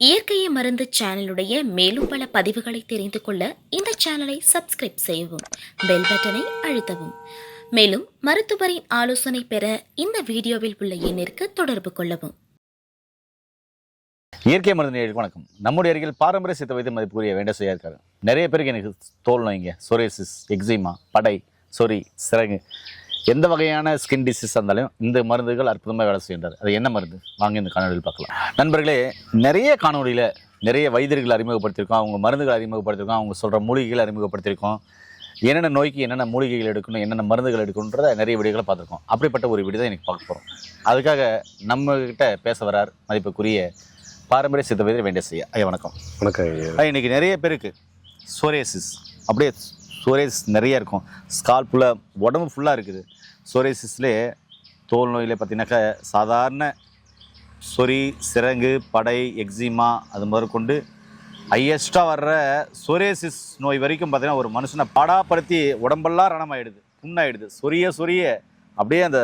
இயற்கையை மருந்து சேனலுடைய மேலும் பல பதிவுகளை தெரிந்து கொள்ள இந்த சேனலை சப்ஸ்கிரைப் செய்யவும், பெல் பட்டனை அழுத்தவும். மேலும் மருத்துவரின் ஆலோசனை பெற இந்த வீடியோவில் உள்ள எண்ணிற்கு தொடர்பு கொள்ளவும். இயற்கை மருந்து நேயர்களுக்கு வணக்கம். நம்முடைய அருகில் பாரம்பரிய சித்த வைத்திய மதிப்புக்குரிய வேண்டசையா இருக்காரு. நிறைய பேருக்கு எனக்கு தோல் நோய்ங்க, சொரேசிஸ், எக்ஸிமா, படை, சொறி, சிறகு, எந்த வகையான ஸ்கின் டிசீஸ் இருந்தாலும் இந்த மருந்துகள் அற்புதமாக வேலை செய்கின்றார். அது என்ன மருந்து வாங்க இந்த காணொலியில் பார்க்கலாம். நண்பர்களே, நிறைய காணொலியில் நிறைய வைத்தியர்கள் அறிமுகப்படுத்தியிருக்கோம், அவங்க மருந்துகள் அறிமுகப்படுத்தியிருக்கோம், அவங்க சொல்கிற மூலிகைகள் அறிமுகப்படுத்தியிருக்கோம், என்னென்ன நோய்க்கு என்னென்ன மூலிகைகள் எடுக்கணும், என்னென்ன மருந்துகள் எடுக்கணுன்றத நிறைய வீடியோக்களை பார்த்துருக்கோம். அப்படிப்பட்ட ஒரு வீடியோ தான் எனக்கு பார்க்க போகிறோம். அதுக்காக நம்மகிட்ட பேச வரார் மதிப்புக்குரிய பாரம்பரிய சித்த வைத்தியர் வேண்டசையா. ஐயா வணக்கம். வணக்கம். இன்றைக்கி நிறைய பேருக்கு சோரேசிஸ், அப்படியே சோரேசிஸ் நிறைய இருக்கும், ஸ்கால் ஃபுல்லாக, உடம்பு ஃபுல்லாக இருக்குது. சோரேசிஸ்லேயே தோல் நோயில் பார்த்தீங்கன்னாக்கா சாதாரண சொறி, சிரங்கு, படை, எக்ஸிமா அது முதற்கொண்டு ஹையஸ்ட்டாக வர்ற சோரேசிஸ் நோய் வரைக்கும் பார்த்தீங்கன்னா ஒரு மனுஷனை பாடாப்படுத்தி உடம்பெல்லாம் ரணமாயிடுது, புண்ணாயிடுது, சொரிய அப்படியே அந்த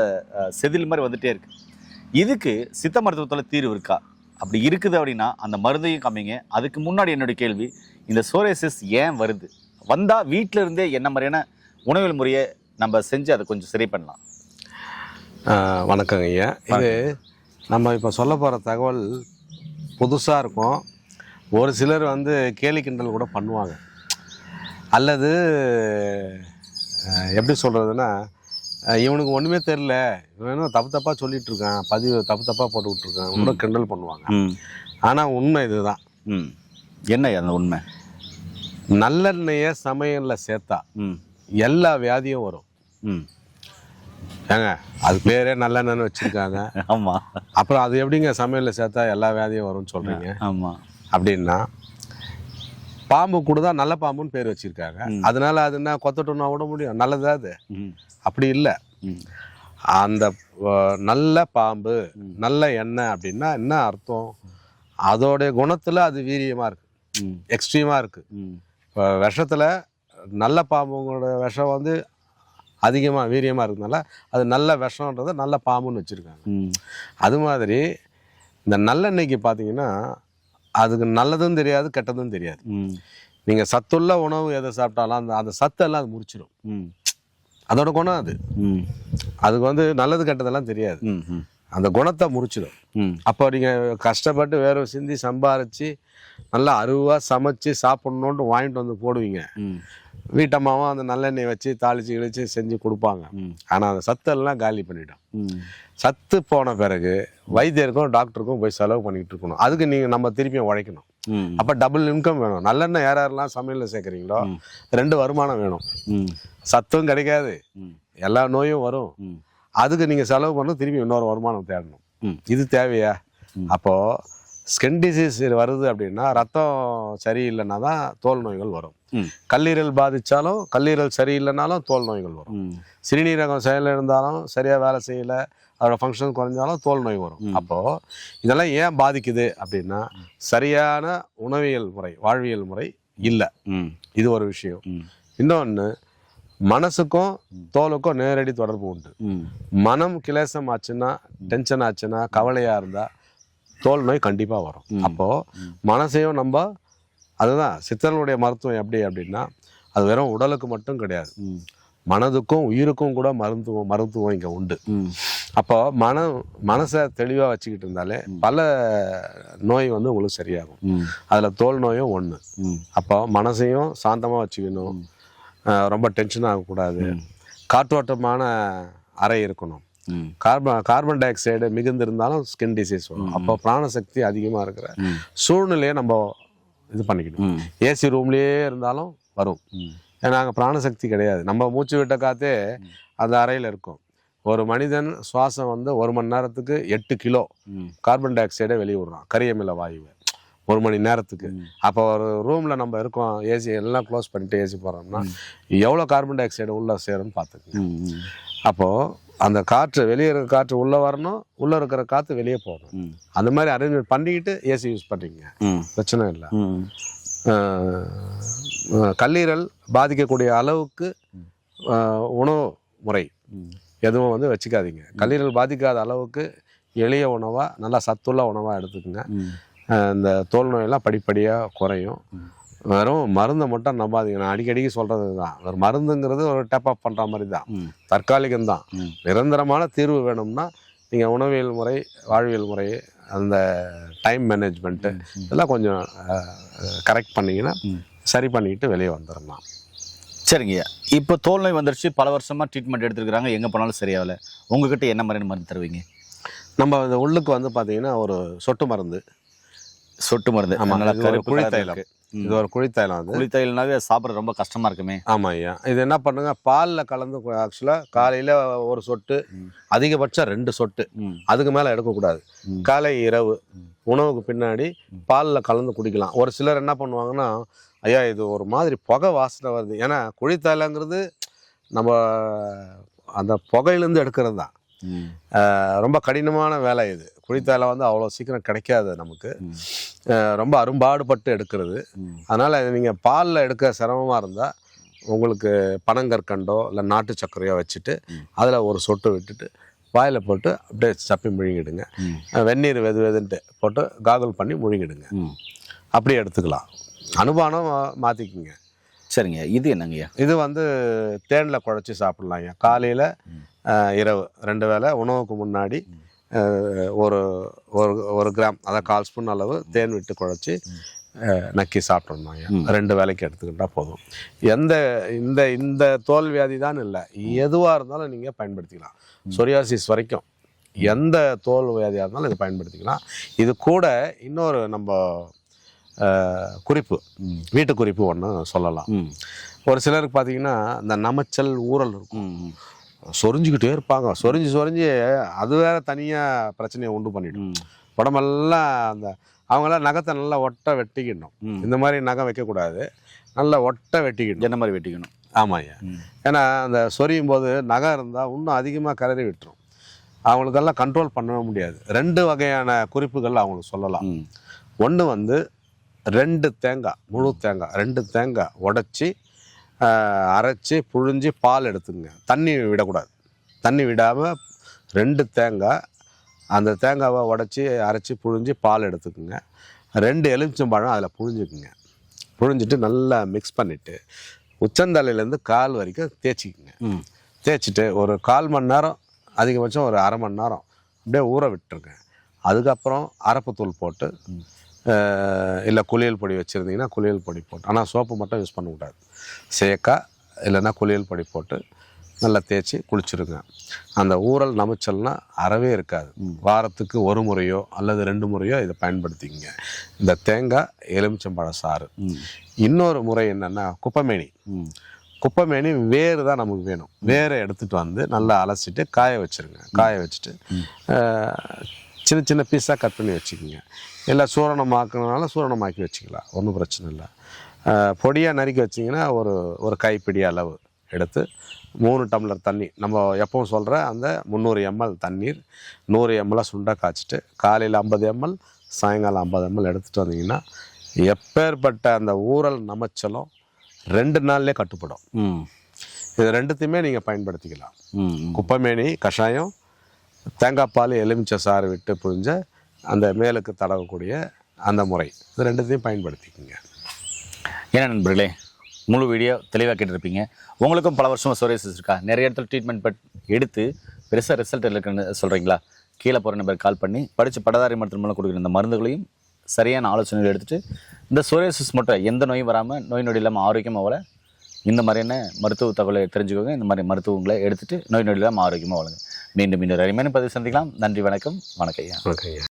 செதில் மாதிரி வந்துகிட்டே இருக்குது. இதுக்கு சித்த மருத்துவத்தில் தீர்வு இருக்கா? அப்படி இருக்குது அப்படின்னா அந்த மருந்தையும் காமிங்க. அதுக்கு முன்னாடி என்னுடைய கேள்வி, இந்த சோரேசிஸ் ஏன் வருது, வந்தால் வீட்டில் இருந்தே என்ன மாதிரியான உணவு முறையை நம்ம செஞ்சு அதை கொஞ்சம் சரி பண்ணலாம்? வணக்கங்க ஐயா. இது நம்ம இப்போ சொல்ல போகிற தகவல் புதுசாக இருக்கும். ஒரு சிலர் கேலி கிண்டல் கூட பண்ணுவாங்க, அல்லது எப்படி சொல்கிறதுன்னா, இவனுக்கு ஒன்றுமே தெரில, இவனும் தப்பாக சொல்லிகிட்டு இருக்கான், பதிவு தப்பாக போட்டு விட்ருக்கான் கூட கிண்டல் பண்ணுவாங்க. ஆனால் உண்மை இதுதான். என்ன அந்த உண்மை? நல்லெண்ணெயை சமையலில் சேர்த்தா எல்லா வியாதியும் வரும். ஏங்க, அது பேரே நல்லெண்ணெய்னு வச்சுருக்காங்க. ஆமாம். அப்புறம் அது எப்படிங்க சமையலில் சேர்த்தா எல்லா வியாதியும் வரும்னு சொல்கிறீங்க? ஆமாம். அப்படின்னா பாம்பு கூட தான் நல்ல பாம்புன்னு பேர் வச்சுருக்காங்க. அதனால அது என்ன கொத்தட்டுன்னா விட முடியும்? நல்லதா அது? அப்படி இல்லை. அந்த நல்ல பாம்பு, நல்ல எண்ணெய் அப்படின்னா என்ன அர்த்தம்? அதோடைய குணத்தில் அது வீரியமாக இருக்குது, எக்ஸ்ட்ரீமாக இருக்குது. இப்போ விஷத்தில் நல்ல பாம்புங்களோட விஷம் அதிகமாக வீரியமாக இருக்கிறதுனால அது நல்ல விஷம்ன்றது நல்ல பாம்புன்னு வச்சுருக்காங்க. அது மாதிரி இந்த நல்லெண்ணெய்க்கு பார்த்தீங்கன்னா அதுக்கு நல்லதும் தெரியாது, கெட்டதும் தெரியாது. நீங்கள் சத்துள்ள உணவு எதை சாப்பிட்டாலும் அந்த சத்தெல்லாம் அது முடிச்சிடும். அதோட குணம் அது. அதுக்கு நல்லது கெட்டதெல்லாம் தெரியாது, அந்த குணத்தை முடிச்சிடும். அப்போ நீங்கள் கஷ்டப்பட்டு வேற சிந்தி சம்பாரித்து நல்லா அருவாக சமைச்சு சாப்பிட்ணுன்ட்டு வாங்கிட்டு போடுவீங்க. வீட்டம்மாவும் அந்த நல்லெண்ணெய் வச்சு தாளிச்சு கிழிச்சு செஞ்சு கொடுப்பாங்க. ஆனால் அந்த சத்தெல்லாம் காலி பண்ணிடும். சத்து போன பிறகு வைத்தியருக்கும் டாக்டருக்கும் போய் செலவு பண்ணிக்கிட்டு இருக்கணும். அதுக்கு நீங்கள் நம்ம திருப்பியும் உழைக்கணும். அப்போ டபுள் இன்கம் வேணும். நல்லெண்ணெய் யாரெல்லாம் சமையலில் சேர்க்குறீங்களோ 2 வருமானம் வேணும். சத்தும் கிடைக்காது, எல்லா நோயும் வரும். அதுக்கு நீங்கள் செலவு பண்ணணும், திருப்பி இன்னொரு வருமானம் தேடணும். இது தேவையா? அப்போது ஸ்கின் டிசீஸ் வருது அப்படின்னா ரத்தம் சரியில்லைன்னா தான் தோல் நோய்கள் வரும். கல்லீரல் பாதித்தாலும், கல்லீரல் சரியில்லைனாலும் தோல் நோய்கள் வரும். சிறுநீரகம் செயல் இருந்தாலும் சரியாக வேலை செய்யலை, அதோட ஃபங்க்ஷன் குறைஞ்சாலும் தோல் நோய் வரும். அப்போது இதெல்லாம் ஏன் பாதிக்குது அப்படின்னா சரியான உணவியல் முறை, வாழ்வியல் முறை இல்லை. இது ஒரு விஷயம். இன்னொன்று, மனசுக்கும் தோலுக்கும் நேரடி தொடர்பு உண்டு. மனம் கிளேசம் ஆச்சுன்னா, டென்ஷன் ஆச்சுன்னா, கவலையாக இருந்தால் தோல் நோய் கண்டிப்பாக வரும். அப்போது மனசையும் நம்ம, அதுதான் சித்தர்களுடைய மருத்துவம் எப்படி அப்படின்னா, அது வெறும் உடலுக்கு மட்டும் கிடையாது, மனதுக்கும் உயிருக்கும் கூட மருத்துவம் இங்கே உண்டு. அப்போ மனசை தெளிவாக வச்சுக்கிட்டு இருந்தாலே பல நோய் உங்களுக்கு சரியாகும். அதில் தோல் நோயும் ஒன்று. அப்போ மனசையும் சாந்தமாக வச்சுக்கணும், ரொம்ப டென்ஷன் ஆகக்கூடாது, காற்றோட்டமான அறை இருக்கணும். கார்பன் டை ஆக்சைடு மிகுந்து இருந்தாலும் ஸ்கின் டிசீஸ் வரும். அப்போ பிராணசக்தி அதிகமாக இருக்கிற சூழ்நிலையை நம்ம இது பண்ணிக்கணும். ஏசி ரூம்லேயே இருந்தாலும் வரும். ஏன்னா அங்கே பிராணசக்தி கிடையாது. நம்ம மூச்சு விட்ட காற்றே அந்த அறையில் இருக்கும். ஒரு மனிதன் சுவாசம் 1 மணி நேரத்துக்கு 8 கிலோ கார்பன் டை ஆக்சைடை வெளியே விடுறான், கரியமில வாயுவை, 1 மணி நேரத்துக்கு. அப்போ ஒரு ரூமில் நம்ம இருக்கோம், ஏசி எல்லாம் க்ளோஸ் பண்ணிட்டு ஏசி போகிறோம்னா எவ்வளோ கார்பன் டை ஆக்சைடு உள்ளே சேரும்னு பார்த்துக்கோங்க. அப்போது அந்த காற்று வெளியே இருக்கிற காற்று உள்ளே வரணும், உள்ளே இருக்கிற காற்று வெளியே போகணும். அந்த மாதிரி அரேஞ்ச்மெண்ட் பண்ணிக்கிட்டு ஏசி யூஸ் பண்ணுறீங்க, பிரச்சனை இல்லை. கல்லீரல் பாதிக்கக்கூடிய அளவுக்கு உணவு முறை எதுவும் வச்சுக்காதீங்க. கல்லீரல் பாதிக்காத அளவுக்கு எளிய உணவாக, நல்லா சத்துள்ள உணவாக எடுத்துக்கோங்க. இந்த தோல் நோயெல்லாம் படிப்படியாக குறையும். வெறும் மருந்தை மட்டும் நம்பாதீங்க. நான் அடிக்கடிக்கு சொல்கிறது தான், ஒரு மருந்துங்கிறது ஒரு டேப்அப் பண்ணுற மாதிரி தான், தற்காலிகம்தான். நிரந்தரமான தீர்வு வேணும்னா நீங்கள் உணவியல் முறை, வாழ்வியல் முறை, அந்த டைம் மேனேஜ்மெண்ட்டு இதெல்லாம் கொஞ்சம் கரெக்ட் பண்ணிங்கன்னா சரி பண்ணிக்கிட்டு வெளியே வந்துடலாம். சரிங்க. இப்போ தோல் நோய் வந்துருச்சு, பல வருஷமாக ட்ரீட்மெண்ட் எடுத்துருக்குறாங்க, எங்கே போனாலும் சரியாகலை. உங்ககிட்ட என்ன மாதிரியான மருந்து தருவீங்க? நம்ம இந்த உள்ளுக்கு வந்து பார்த்தீங்கன்னா ஒரு சொட்டு மருந்து. சொட்டு மருந்து. நல்லா கருப்பு குழித்தைலம். இது ஒரு குழித்தைலம். அது குழித்தைலனாவே சாப்பிட்ற ரொம்ப கஷ்டமாக இருக்குமே. ஆமாம் ஐயா. இது என்ன பண்ணுங்க, பாலில் கலந்து ஆக்சுவலாக காலையில் ஒரு சொட்டு, அதிகபட்சம் 2 சொட்டு, அதுக்கு மேலே எடுக்கக்கூடாது. காலை இரவு உணவுக்கு பின்னாடி பாலில் கலந்து குடிக்கலாம். ஒரு சிலர் என்ன பண்ணுவாங்கன்னா, ஐயா இது ஒரு மாதிரி புகை வாசனை வருது. ஏன்னா குழித்தைலங்கிறது நம்ம அந்த புகையிலேருந்து எடுக்கிறது தான். ரொம்ப கடினமான வேலை இது. குழித்தைலம் வந்து அவ்வளோ சீக்கிரம் கிடைக்காது நமக்கு, ரொம்ப அரும்பாடுபட்டு எடுக்கிறது. அதனால் நீங்கள் பாலில் எடுக்க சிரமமாக இருந்தால் உங்களுக்கு பனங்கற்கண்டோ இல்லை நாட்டு சர்க்கரையோ வச்சுட்டு அதில் ஒரு சொட்டு விட்டுட்டு வாயில் போட்டு அப்படியே சப்பி முழுங்கிடுங்க. வெந்நீர் வெதுன்ட்டு போட்டு காகுல் பண்ணி முழுங்கிடுங்க. அப்படியே எடுத்துக்கலாம். அனுபானம் மாற்றிக்குங்க. சரிங்க. இது என்னங்கய்யா? இது வந்து தேனில் குழச்சி சாப்பிட்லாம் ஐயா. காலையில் இரவு 2 வேளை உணவுக்கு முன்னாடி ஒரு ஒரு கிராம், அதாவது 1/4 ஸ்பூன் அளவு தேன் விட்டு குழச்சி நக்கி சாப்பிட்றோம் ஐயா. 2 வேளைக்கு எடுத்துக்கிட்டால் போதும். இந்த தோல் வியாதி தான் இல்லை, எதுவாக இருந்தாலும் நீங்கள் பயன்படுத்திக்கலாம். சொரியாசிஸ் வரைக்கும் எந்த தோல் வியாதியாக இருந்தாலும் இதை பயன்படுத்திக்கலாம். இது கூட இன்னொரு நம்ம குறிப்பு, வீட்டு குறிப்பு ஒன்று சொல்லலாம். ஒரு சிலருக்கு பார்த்தீங்கன்னா இந்த நமைச்சல், ஊறல் இருக்கும், சொரிஞ்சுக்கிட்டே இருப்பாங்க. சொரிஞ்சு அது வேற தனியாக பிரச்சனையை உண்டு பண்ணிடும். உடம்பெல்லாம் அந்த அவங்களாம் நகத்தை நல்லா ஒட்ட வெட்டிக்கணும். இந்த மாதிரி நகம் வைக்கக்கூடாது, நல்லா ஒட்ட வெட்டிக்கணும். என்ன மாதிரி வெட்டிக்கணும்? ஆமாம் ஐயா. ஏன்னா அந்த சொரியும் போது நகம் இருந்தால் இன்னும் அதிகமாக கலரி விட்டுரும். அவங்களுக்கெல்லாம் கண்ட்ரோல் பண்ண முடியாது. 2 வகையான குறிப்புகள் அவங்களுக்கு சொல்லலாம். ஒன்று வந்து 2 தேங்காய், முழு தேங்காய் 2 தேங்காய் உடைச்சி அரைச்சி புழிஞ்சி பால் எடுத்துங்க. தண்ணி விடக்கூடாது. தண்ணி விடாமல் 2 தேங்காய், அந்த தேங்காவை உடைச்சி அரைச்சி புழிஞ்சி பால் எடுத்துக்குங்க. 2 எலுமிச்சம்பழம் அதில் புழிஞ்சிக்குங்க. புழிஞ்சிட்டு நல்லா மிக்ஸ் பண்ணிவிட்டு உச்சந்தலையிலேருந்து கால் வரைக்கும் தேய்ச்சிக்குங்க. தேய்ச்சிட்டு ஒரு 1/4 மணி நேரம், அதிகபட்சம் ஒரு அரை மணி நேரம் அப்படியே ஊற விட்டுருங்க. அதுக்கப்புறம் அரப்புத்தூள் போட்டு, இல்லை குளியல் பொடி வச்சுருந்தீங்கன்னா குளியல் பொடி போட்டு, ஆனால் சோப்பு மட்டும் யூஸ் பண்ணக்கூடாது, சேக்கா இல்லைன்னா குளியல் பொடி போட்டு நல்லா தேய்ச்சி குளிச்சுருங்க. அந்த ஊறல் நமைச்சல்னால் அறவே இருக்காது. வாரத்துக்கு 1 முறையோ அல்லது 2 முறையோ இதை பயன்படுத்திக்கங்க, இந்த தேங்காய் எலுமிச்சம்பழ சாறு. இன்னொரு முறை என்னென்னா குப்பைமேனி. குப்பைமேனி வேறு தான் நமக்கு வேணும். வேரை எடுத்துகிட்டு வந்து நல்லா அலசிட்டு காய வச்சுருங்க. காய வச்சுட்டு சின்ன சின்ன பீஸாக கட் பண்ணி வச்சுக்கோங்க. இல்லை சூரணமாக்குனாலும் சூரணமாக்கி வச்சுக்கலாம், ஒன்றும் பிரச்சனை இல்லை. பொடியாக நறுக்கி வச்சிங்கன்னா ஒரு கைப்பிடி அளவு எடுத்து 3 டம்ளர் தண்ணி, நம்ம எப்பவும் சொல்கிற அந்த 300 ml தண்ணீர் 100 ml சுண்டை காய்ச்சிட்டு காலையில் 50 ml, சாயங்காலம் 50 ml எடுத்துகிட்டு வந்தீங்கன்னா எப்பேற்பட்ட அந்த ஊறல் நமைச்சலும் 2 நாள்லேயே கட்டுப்படும். இது 2த்தையுமே நீங்கள் பயன்படுத்திக்கலாம். குப்பைமேனி கஷாயம், தேங்காய் பால் எலுமிச்சை சாறு விட்டு புழிஞ்ச அந்த மேலுக்கு தடவக்கூடிய அந்த முறை, இது 2த்தையும் பயன்படுத்திக்கோங்க. ஏன்னா நண்பர்களே, முழு வீடியோ தெளிவாக கேட்டிருப்பீங்க. உங்களுக்கும் பல வருஷமாக சொரியாசிஸ் இருக்கா? நிறைய இடத்துல ட்ரீட்மெண்ட் எடுத்து பெருசாக ரிசல்ட் இருக்குன்னு சொல்கிறீங்களா? கீழே போகிற நம்பர் கால் பண்ணி படித்து பட்டதாரி மருத்துவ மூலம் கொடுக்குற இந்த மருந்துகளையும் சரியான ஆலோசனைகள் எடுத்துகிட்டு இந்த சொரியாசிஸ் மட்டும் எந்த நோயும் வராமல், நோய் நொடி இல்லாமல் ஆரோக்கியமாக வளர இந்த மாதிரியான மருத்துவ தகவலை தெரிஞ்சுக்கோங்க. இந்த மாதிரி மருத்துவங்களை எடுத்துகிட்டு நோய் நொடி இல்லாமல் ஆரோக்கியமாக வளருங்க. மீண்டும் இன்னொரு அருமையான பதிவு சந்திக்கலாம். நன்றி, வணக்கம். வணக்கம் ஐயா.